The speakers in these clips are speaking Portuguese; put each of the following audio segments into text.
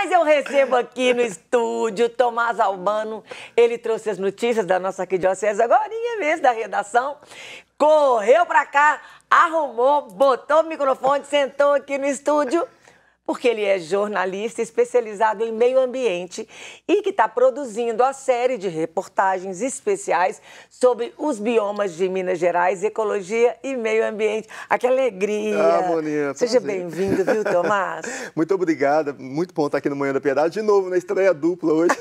Mas eu recebo aqui no estúdio Tomás Albano. Ele trouxe as notícias da nossa arquidiocese agorinha mesmo, da redação. Correu pra cá, arrumou, botou o microfone, sentou aqui no estúdio, porque ele é jornalista especializado em meio ambiente e que está produzindo a série de reportagens especiais sobre os biomas de Minas Gerais, ecologia e meio ambiente. Que alegria! Ah, Moninha, seja bem-vindo, viu, Tomás? Muito obrigada, muito bom estar aqui no Manhã da Piedade, de novo na estreia dupla hoje.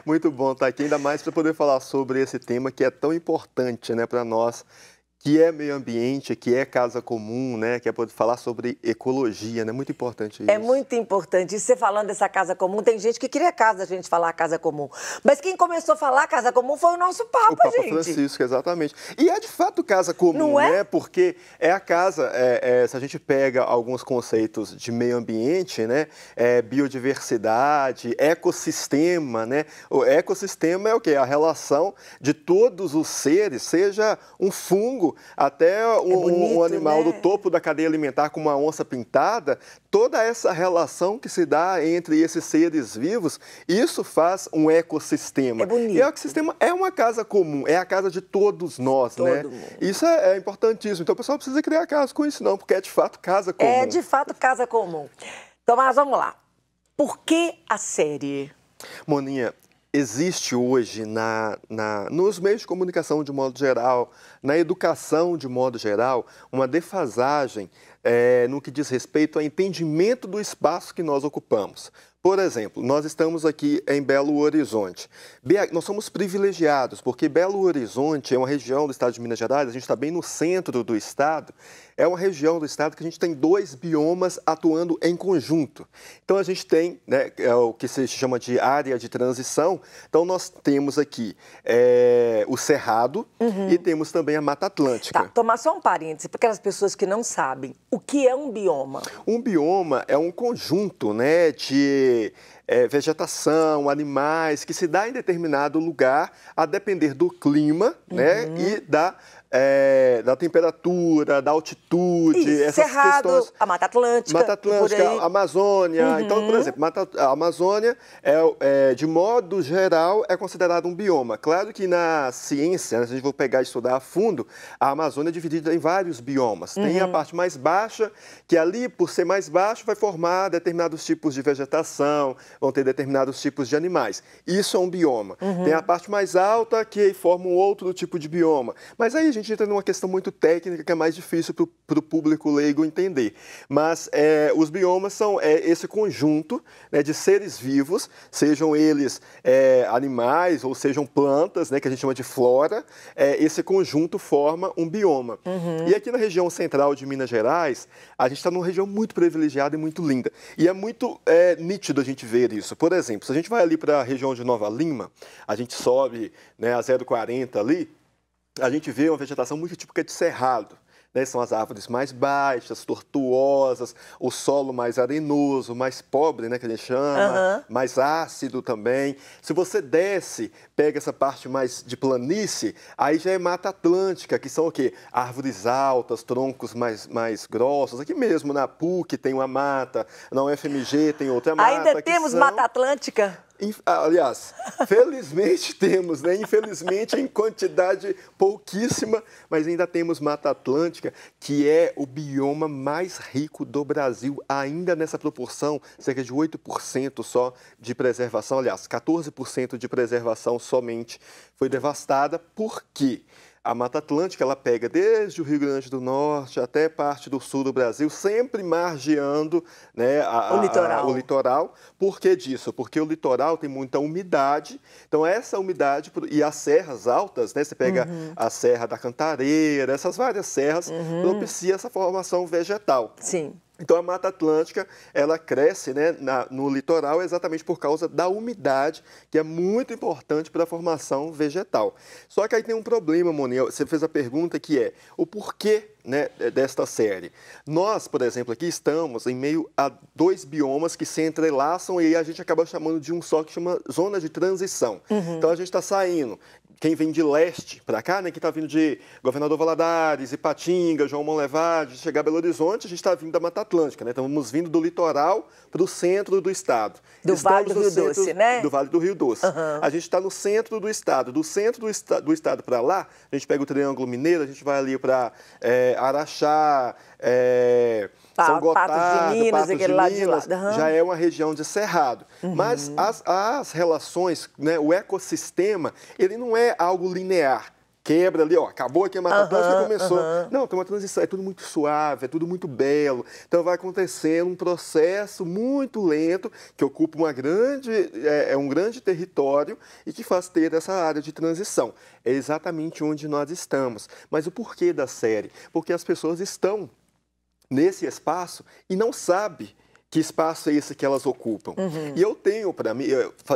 Muito bom estar aqui, ainda mais para poder falar sobre esse tema que é tão importante, né, para nós, que é meio ambiente, que é casa comum, né? Que é poder falar sobre ecologia, né? Muito importante isso. É muito importante. E você falando dessa casa comum, tem gente que queria casa, a gente falar casa comum. Mas quem começou a falar casa comum foi o nosso Papa, o Papa gente. Francisco, exatamente. E é de fato casa comum, não é? né? Porque é a casa, se a gente pega alguns conceitos de meio ambiente, né? Biodiversidade, ecossistema, né? O ecossistema é o quê? A relação de todos os seres, seja um fungo, até um animal, né, do topo da cadeia alimentar, como uma onça pintada, toda essa relação que se dá entre esses seres vivos, isso faz um ecossistema. É bonito. E o ecossistema é uma casa comum, é a casa de todos nós, né? Isso é importantíssimo. Então o pessoal precisa criar casa com isso não, porque é de fato casa comum. É de fato casa comum. Tomás, vamos lá. Por que a série? Moninha, existe hoje nos meios de comunicação de modo geral, na educação de modo geral, uma defasagem no que diz respeito ao entendimento do espaço que nós ocupamos. Por exemplo, nós estamos aqui em Belo Horizonte. Nós somos privilegiados, porque Belo Horizonte é uma região do estado de Minas Gerais, a gente está bem no centro do estado, é uma região do estado que a gente tem 2 biomas atuando em conjunto. Então a gente tem, né, o que se chama de área de transição, então nós temos aqui o Cerrado e temos também a Mata Atlântica. Tá, Tomás, só um parêntese, para aquelas pessoas que não sabem, o que é um bioma? Um bioma é um conjunto, né, de vegetação, animais, que se dá em determinado lugar, a depender do clima, né, e da temperatura, da altitude, essas Cerrado, questões. a Mata Atlântica, a Amazônia. Então, por exemplo, a Amazônia, de modo geral, é considerada um bioma. Claro que na ciência, se a gente for pegar e estudar a fundo, a Amazônia é dividida em vários biomas. Tem a parte mais baixa, que ali, por ser mais baixo, vai formar determinados tipos de vegetação, vão ter determinados tipos de animais. Isso é um bioma. Tem a parte mais alta, que forma um outro tipo de bioma. Mas aí a gente entra numa questão muito técnica que é mais difícil para o público leigo entender. Mas os biomas são esse conjunto, né, de seres vivos, sejam eles animais ou sejam plantas, né, que a gente chama de flora, esse conjunto forma um bioma. E aqui na região central de Minas Gerais, a gente está numa região muito privilegiada e muito linda. E é muito nítido a gente ver isso. Por exemplo, se a gente vai ali para a região de Nova Lima, a gente sobe, né, a 040 ali, a gente vê uma vegetação muito típica de cerrado. Né? São as árvores mais baixas, tortuosas, o solo mais arenoso, mais pobre, né, que a gente chama, mais ácido também. Se você desce, pega essa parte mais de planície, aí já é Mata Atlântica, que são o quê? Árvores altas, troncos mais grossos. Aqui mesmo na PUC tem uma mata, na UFMG tem outra mata. Ainda temos Mata Atlântica? Aliás, felizmente temos, né? Infelizmente em quantidade pouquíssima, mas ainda temos Mata Atlântica, que é o bioma mais rico do Brasil, ainda nessa proporção, cerca de 8% só de preservação, aliás, 14% de preservação somente foi devastada. Por quê? A Mata Atlântica, ela pega desde o Rio Grande do Norte até parte do sul do Brasil, sempre margeando, né, o litoral. Por que disso? Porque o litoral tem muita umidade, então essa umidade e as serras altas, né, você pega a Serra da Cantareira, essas várias serras, propicia essa formação vegetal. Sim. Então, a Mata Atlântica, ela cresce, né, no litoral exatamente por causa da umidade, que é muito importante para a formação vegetal. Só que aí tem um problema, Moninha. Você fez a pergunta que é o porquê né, desta série? Nós, por exemplo, aqui estamos em meio a 2 biomas que se entrelaçam e a gente acaba chamando de um só, que chama zona de transição. Então, a gente está saindo. Quem vem de leste para cá, né, que está vindo de Governador Valadares, Ipatinga, João Monlevade, chegar a Belo Horizonte, a gente está vindo da Mata Atlântica, né? Estamos vindo do litoral para o centro do estado. Do Vale do Rio Doce, né? Do Vale do Rio Doce. A gente está no centro do estado. Do centro do estado para lá, a gente pega o Triângulo Mineiro, a gente vai ali para Araxá, São Gotardo, Patos de Minas, aquele lado de lá. Já é uma região de cerrado. Mas as relações, né, o ecossistema, ele não é algo linear. Quebra ali, ó, acabou aqui a Mata Atlântica, começou. Não, tem uma transição, é tudo muito suave, é tudo muito belo. Então vai acontecendo um processo muito lento, que ocupa um grande território e que faz ter essa área de transição. É exatamente onde nós estamos. Mas o porquê da série? Porque as pessoas estão nesse espaço e não sabem que espaço é esse que elas ocupam. E eu tenho para mim,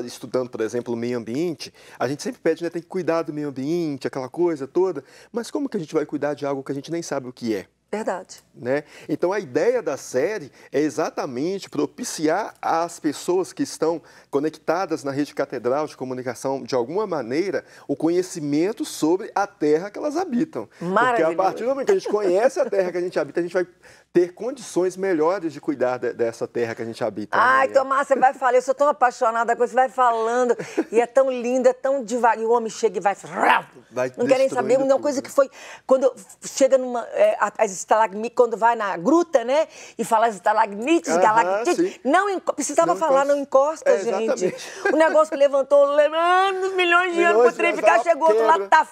estudando, por exemplo, o meio ambiente, a gente sempre pede, né, tem que cuidar do meio ambiente, aquela coisa toda, mas como que a gente vai cuidar de algo que a gente nem sabe o que é? Verdade. Né? Então, a ideia da série é exatamente propiciar às pessoas que estão conectadas na rede catedral de comunicação, de alguma maneira, o conhecimento sobre a terra que elas habitam. Porque a partir do momento que a gente conhece a terra que a gente habita, a gente vai ter condições melhores de cuidar dessa terra que a gente habita. Ai, Tomás, você vai falar, eu sou tão apaixonada com isso, você vai falando, e é tão lindo, é tão devagar, e o homem chega e vai não quer nem saber, uma coisa que foi, quando chega as estalagmites, quando vai na gruta, né, e fala as estalagmites, galactites, precisava falar, não encosta, gente. O negócio que levantou anos, milhões de anos para triplicar, chegou outro lado, tá...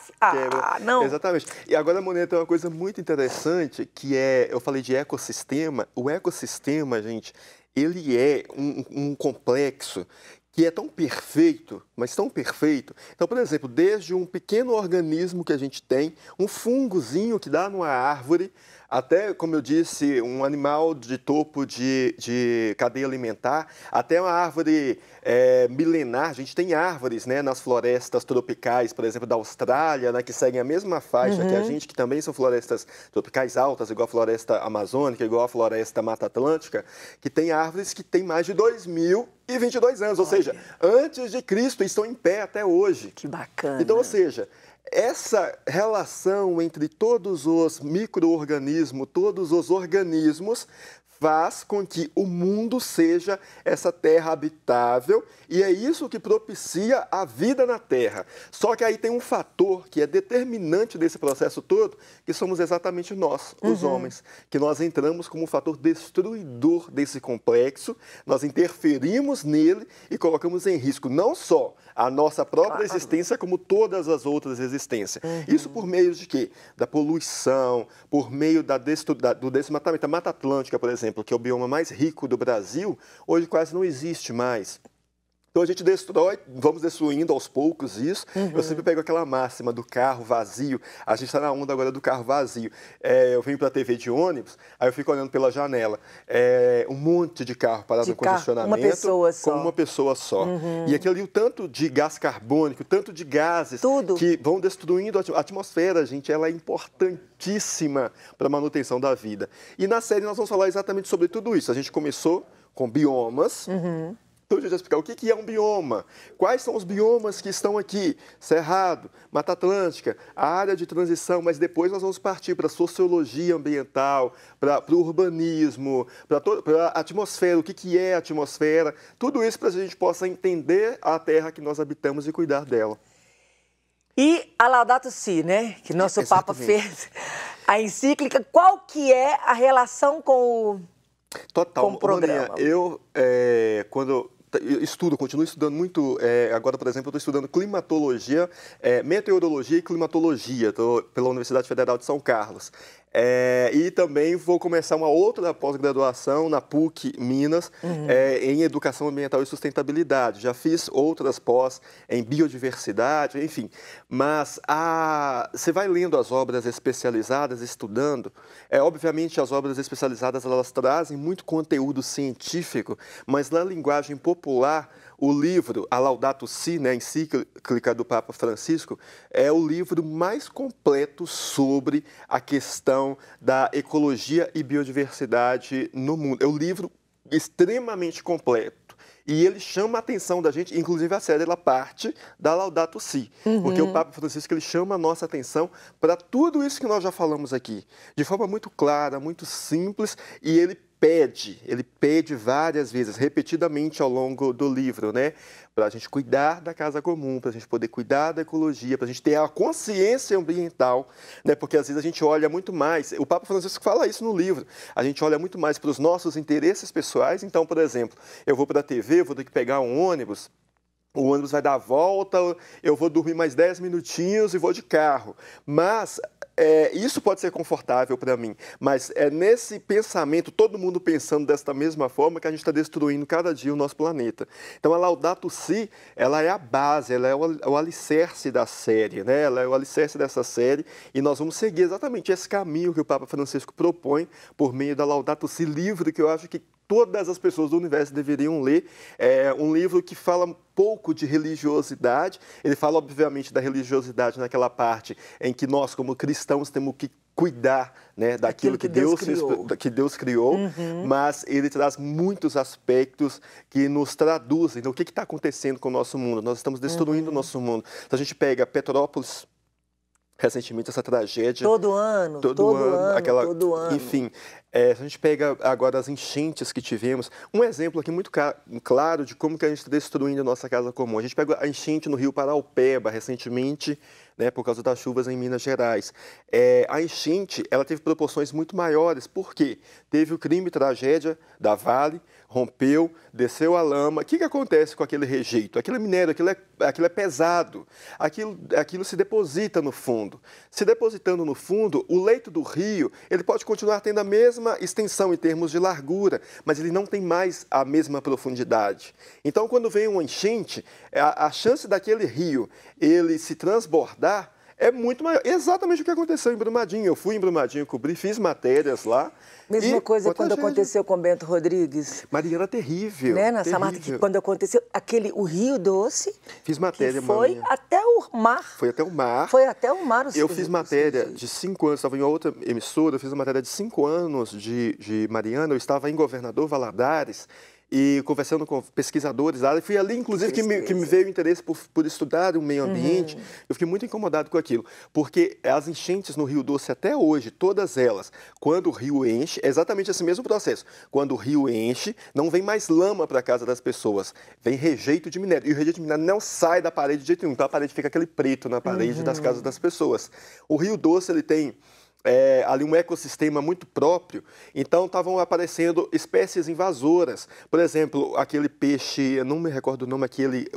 não. Exatamente. E agora, Moneta, tem uma coisa muito interessante, que é, eu falei de ecossistema. O ecossistema, gente, ele é um complexo que é tão perfeito, mas tão perfeito. Então, por exemplo, desde um pequeno organismo que a gente tem, um fungozinho que dá numa árvore, até, como eu disse, um animal de topo de cadeia alimentar, até uma árvore milenar. A gente tem árvores, né, nas florestas tropicais, por exemplo, da Austrália, né, que seguem a mesma faixa que a gente, que também são florestas tropicais altas, igual a floresta amazônica, igual a floresta Mata Atlântica, que tem árvores que têm mais de 2022 anos, ou seja, antes de Cristo, e estão em pé até hoje. Que bacana. Então, ou seja, essa relação entre todos os micro-organismos, todos os organismos, faz com que o mundo seja essa terra habitável e é isso que propicia a vida na Terra. Só que aí tem um fator que é determinante desse processo todo, que somos exatamente nós, os homens, que nós entramos como um fator destruidor desse complexo, nós interferimos nele e colocamos em risco não só a nossa própria existência, como todas as outras existências. Isso por meio de quê? Da poluição, por meio do desmatamento. A Mata Atlântica, por exemplo, que é o bioma mais rico do Brasil, hoje quase não existe mais. Então a gente destrói, vamos destruindo aos poucos isso. Eu sempre pego aquela máxima do carro vazio. A gente está na onda agora do carro vazio. Eu venho para a TV de ônibus, aí eu fico olhando pela janela. Um monte de carro parado no congestionamento. Uma pessoa só. Com uma pessoa só. E aquilo ali, o tanto de gás carbônico, o tanto de gases que vão destruindo a atmosfera, gente, ela é importantíssima para a manutenção da vida. E na série nós vamos falar exatamente sobre tudo isso. A gente começou com biomas. Então, deixa eu explicar o que é um bioma. Quais são os biomas que estão aqui? Cerrado, Mata Atlântica, a área de transição, mas depois nós vamos partir para a sociologia ambiental, para o urbanismo, para a atmosfera, o que é a atmosfera. Tudo isso para que a gente possa entender a terra que nós habitamos e cuidar dela. E a Laudato Si, né? Que nosso Papa fez a encíclica. Qual que é a relação com o programa? Eu, quando eu estudo, continuo estudando muito, agora, por exemplo, eu estou estudando climatologia, meteorologia e climatologia, estou pela Universidade Federal de São Carlos. E também vou começar uma outra pós-graduação na PUC Minas, em Educação Ambiental e Sustentabilidade. Já fiz outras pós em biodiversidade, enfim. Mas você vai lendo as obras especializadas, estudando. Obviamente, as obras especializadas elas trazem muito conteúdo científico, mas na linguagem popular, o livro, a Laudato Si, né, a encíclica do Papa Francisco, é o livro mais completo sobre a questão questão da ecologia e biodiversidade no mundo. É um livro extremamente completo. E ele chama a atenção da gente, inclusive a série ela parte da Laudato Si, porque o Papa Francisco ele chama a nossa atenção para tudo isso que nós já falamos aqui, de forma muito clara, muito simples, e ele pede várias vezes, repetidamente ao longo do livro, né? Para a gente cuidar da casa comum, para a gente poder cuidar da ecologia, para a gente ter a consciência ambiental, né? Porque às vezes a gente olha muito mais, o Papa Francisco fala isso no livro, a gente olha muito mais para os nossos interesses pessoais. Então, por exemplo, eu vou para a TV, vou ter que pegar um ônibus, o ônibus vai dar a volta, eu vou dormir mais 10 minutinhos e vou de carro. Mas isso pode ser confortável para mim, mas é nesse pensamento, todo mundo pensando desta mesma forma, que a gente está destruindo cada dia o nosso planeta. Então, a Laudato Si, ela é a base, ela é o alicerce da série, né? Ela é o alicerce dessa série, e nós vamos seguir exatamente esse caminho que o Papa Francisco propõe por meio da Laudato Si, livro que eu acho que todas as pessoas do universo deveriam ler. É um livro que fala um pouco de religiosidade. Ele fala, obviamente, da religiosidade naquela parte em que nós, como cristãos, temos que cuidar, né, daquilo que Deus criou, mas ele traz muitos aspectos que nos traduzem o que está acontecendo com o nosso mundo. Nós estamos destruindo o nosso mundo. Então, a gente pega Petrópolis, recentemente, essa tragédia. Todo ano. Enfim, se a gente pega agora as enchentes que tivemos, um exemplo aqui muito claro de como que a gente está destruindo a nossa casa comum. A gente pega a enchente no Rio Paraopeba, recentemente, né, por causa das chuvas em Minas Gerais. A enchente, ela teve proporções muito maiores, porque teve o crime e tragédia da Vale, rompeu, desceu a lama. O que acontece com aquele rejeito? Aquele minério, aquilo é pesado, aquilo se deposita no fundo. Se depositando no fundo, o leito do rio, ele pode continuar tendo a mesma extensão em termos de largura, mas ele não tem mais a mesma profundidade. Então, quando vem uma enchente, a chance daquele rio ele se transbordar é muito maior. Exatamente o que aconteceu em Brumadinho. Eu fui em Brumadinho, cobri, fiz matérias lá. Mesma coisa quando aconteceu com Bento Rodrigues. Mariana, terrível. Né? Na Samanta, que quando aconteceu o Rio Doce. Fiz matéria, que foi até o mar. Foi até o mar. Foi até o mar. Eu fiz matéria de 5 anos, estava em outra emissora, eu fiz uma matéria de 5 anos de Mariana, eu estava em Governador Valadares, e conversando com pesquisadores lá, e fui ali, inclusive, que me veio o interesse por estudar o meio ambiente. Eu fiquei muito incomodado com aquilo, porque as enchentes no Rio Doce até hoje, todas elas, quando o rio enche, é exatamente esse mesmo processo. Quando o rio enche, não vem mais lama para a casa das pessoas, vem rejeito de minério. E o rejeito de minério não sai da parede de jeito nenhum, então a parede fica aquele preto na parede das casas das pessoas. O Rio Doce, ele tem ali um ecossistema muito próprio, então estavam aparecendo espécies invasoras. Por exemplo, aquele peixe, eu não me recordo o nome,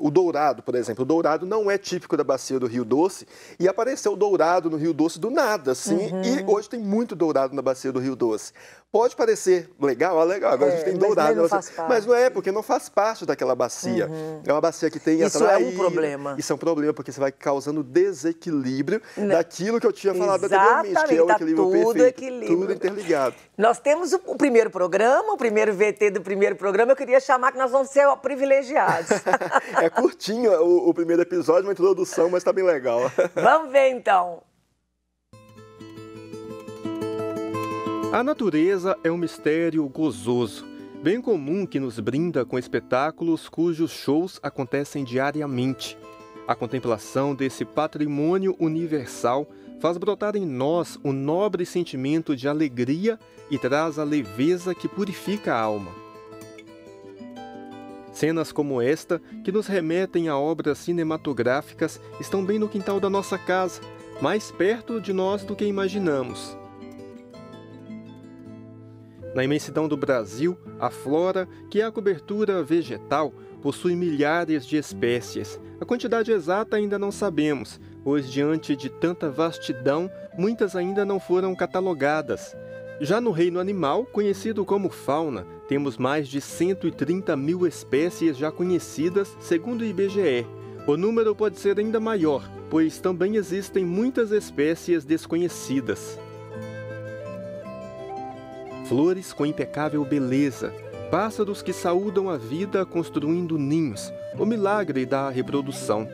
o dourado, por exemplo. O dourado não é típico da bacia do Rio Doce, e apareceu o dourado no Rio Doce do nada, assim, e hoje tem muito dourado na bacia do Rio Doce. Pode parecer legal, legal, agora a gente tem dourado, mas não é, porque não faz parte daquela bacia. É uma bacia que tem Isso é um problema. Isso é um problema, porque você vai causando desequilíbrio daquilo que eu tinha falado anteriormente, que é o equilíbrio perfeito. Equilíbrio. Tudo interligado. Nós temos o primeiro programa, o primeiro VT do primeiro programa. Eu queria chamar que nós vamos ser privilegiados. É curtinho o primeiro episódio, uma introdução, mas está bem legal. Vamos ver, então. A natureza é um mistério gozoso, bem comum que nos brinda com espetáculos cujos shows acontecem diariamente. A contemplação desse patrimônio universal faz brotar em nós o nobre sentimento de alegria e traz a leveza que purifica a alma. Cenas como esta, que nos remetem a obras cinematográficas, estão bem no quintal da nossa casa, mais perto de nós do que imaginamos. Na imensidão do Brasil, a flora, que é a cobertura vegetal, possui milhares de espécies. A quantidade exata ainda não sabemos, pois diante de tanta vastidão, muitas ainda não foram catalogadas. Já no reino animal, conhecido como fauna, temos mais de 130 mil espécies já conhecidas, segundo o IBGE. O número pode ser ainda maior, pois também existem muitas espécies desconhecidas. Flores com impecável beleza, pássaros que saúdam a vida construindo ninhos, o milagre da reprodução.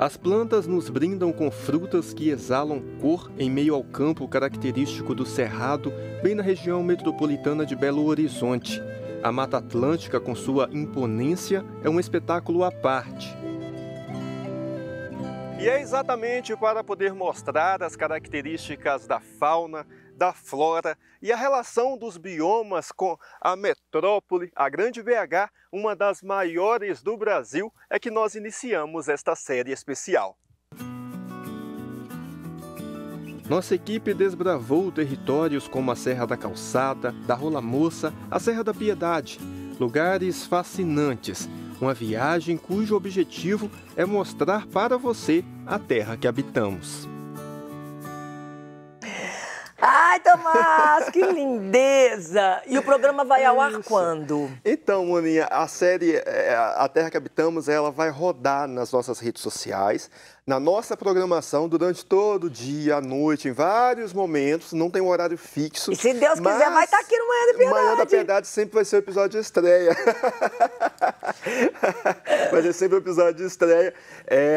As plantas nos brindam com frutas que exalam cor em meio ao campo característico do Cerrado, bem na região metropolitana de Belo Horizonte. A Mata Atlântica, com sua imponência, é um espetáculo à parte. E é exatamente para poder mostrar as características da fauna, da flora e a relação dos biomas com a metrópole, a Grande BH, uma das maiores do Brasil, é que nós iniciamos esta série especial. Nossa equipe desbravou territórios como a Serra da Calçada, da Rola Moça, a Serra da Piedade, lugares fascinantes, uma viagem cujo objetivo é mostrar para você a terra que habitamos. Ai, Tomás, que lindeza! E o programa vai ao ar quando? Então, Moninha, a série A Terra que Habitamos, ela vai rodar nas nossas redes sociais, na nossa programação, durante todo o dia, à noite, em vários momentos, não tem um horário fixo. E se Deus quiser, vai estar aqui no Manhã da Piedade. Manhã da Piedade sempre vai ser o episódio de estreia. Vai ser sempre o episódio de estreia.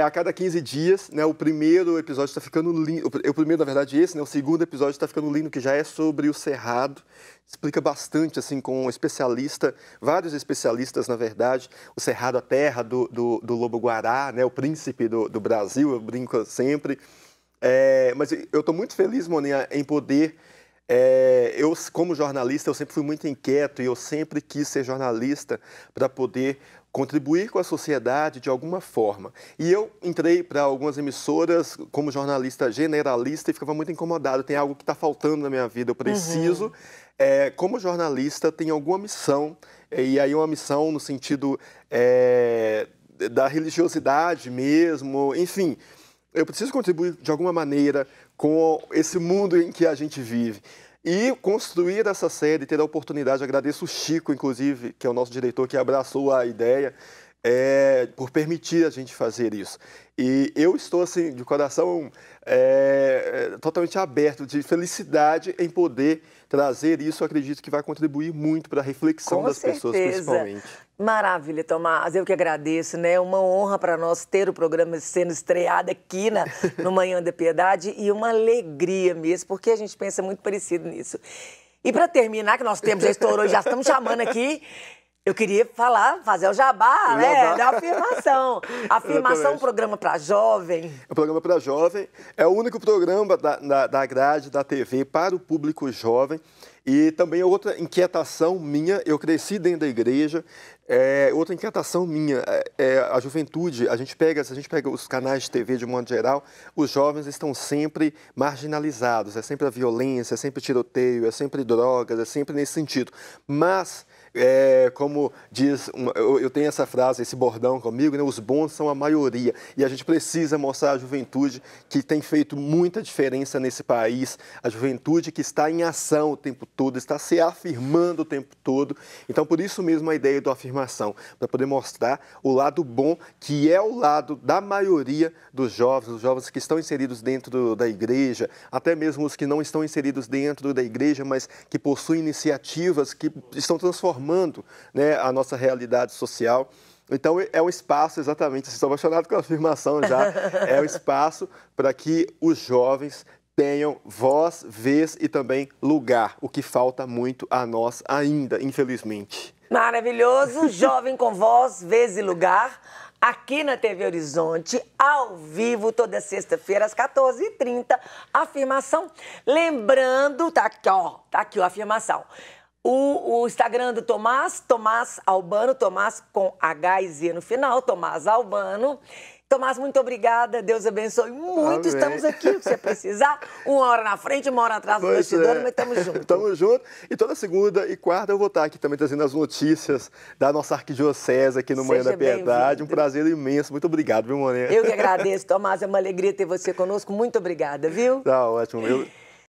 A cada 15 dias, né, o primeiro episódio está ficando lindo. O primeiro, na verdade, esse, né, o segundo episódio está ficando lindo, que já é sobre o Cerrado. Explica bastante, assim, com um especialista, vários especialistas, na verdade. O Cerrado, a terra do lobo-guará, né, o príncipe do Brasil, eu brinco sempre. Mas eu estou muito feliz, Moninha, em poder... eu, como jornalista, eu sempre fui muito inquieto e eu sempre quis ser jornalista para poder contribuir com a sociedade de alguma forma. E eu entrei para algumas emissoras como jornalista generalista e ficava muito incomodado. Tem algo que está faltando na minha vida, eu preciso... como jornalista, tem alguma missão, e aí uma missão no sentido da religiosidade mesmo, enfim, eu preciso contribuir de alguma maneira com esse mundo em que a gente vive. E construir essa série, ter a oportunidade, agradeço o Chico, inclusive, que é o nosso diretor, que abraçou a ideia, por permitir a gente fazer isso. E eu estou, assim, de coração totalmente aberto, de felicidade em poder trazer isso. Eu acredito que vai contribuir muito para a reflexão das pessoas, principalmente. Maravilha, Tomás. Eu que agradeço, né? Uma honra para nós ter o programa sendo estreado aqui no Manhã da Piedade e uma alegria mesmo, porque a gente pensa muito parecido nisso. E para terminar, que nosso tempo já estourou, já estamos chamando aqui... Eu queria fazer o jabá, né? Da afirmação. Afirmação é um programa para jovem. É um programa para jovem. É o único programa da grade da TV para o público jovem. E também outra inquietação minha, eu cresci dentro da igreja, outra inquietação minha é a juventude. Se a gente pega os canais de TV de modo geral, os jovens estão sempre marginalizados. É sempre a violência, é sempre tiroteio, é sempre drogas, é sempre nesse sentido. Mas... como diz, eu tenho essa frase, esse bordão comigo, né? Os bons são a maioria. E a gente precisa mostrar à juventude que tem feito muita diferença nesse país. A juventude que está em ação o tempo todo, está se afirmando o tempo todo. Então, por isso mesmo a ideia da afirmação, para poder mostrar o lado bom, que é o lado da maioria dos jovens, os jovens que estão inseridos dentro da igreja, até mesmo os que não estão inseridos dentro da igreja, mas que possuem iniciativas que estão transformando, né, a nossa realidade social. Então, é um espaço, exatamente, estou apaixonado com a afirmação já, é um espaço para que os jovens tenham voz, vez e também lugar, o que falta muito a nós ainda, infelizmente. Maravilhoso, jovem com voz, vez e lugar, aqui na TV Horizonte, ao vivo, toda sexta-feira, às 14h30, afirmação. Lembrando, tá aqui a afirmação. O Instagram do Tomás Albano, Tomás com H e Z no final, Tomás Albano. Tomás, muito obrigada, Deus abençoe muito, Amém. Estamos aqui, o que você precisar, uma hora na frente, uma hora atrás do bastidor, mas estamos juntos. Estamos juntos, e toda segunda e quarta eu vou estar aqui também trazendo as notícias da nossa arquidiocese aqui no Manhã da Piedade, um prazer imenso, muito obrigado, viu, Moninha? Eu que agradeço, Tomás, é uma alegria ter você conosco, muito obrigada, viu? Tá ótimo,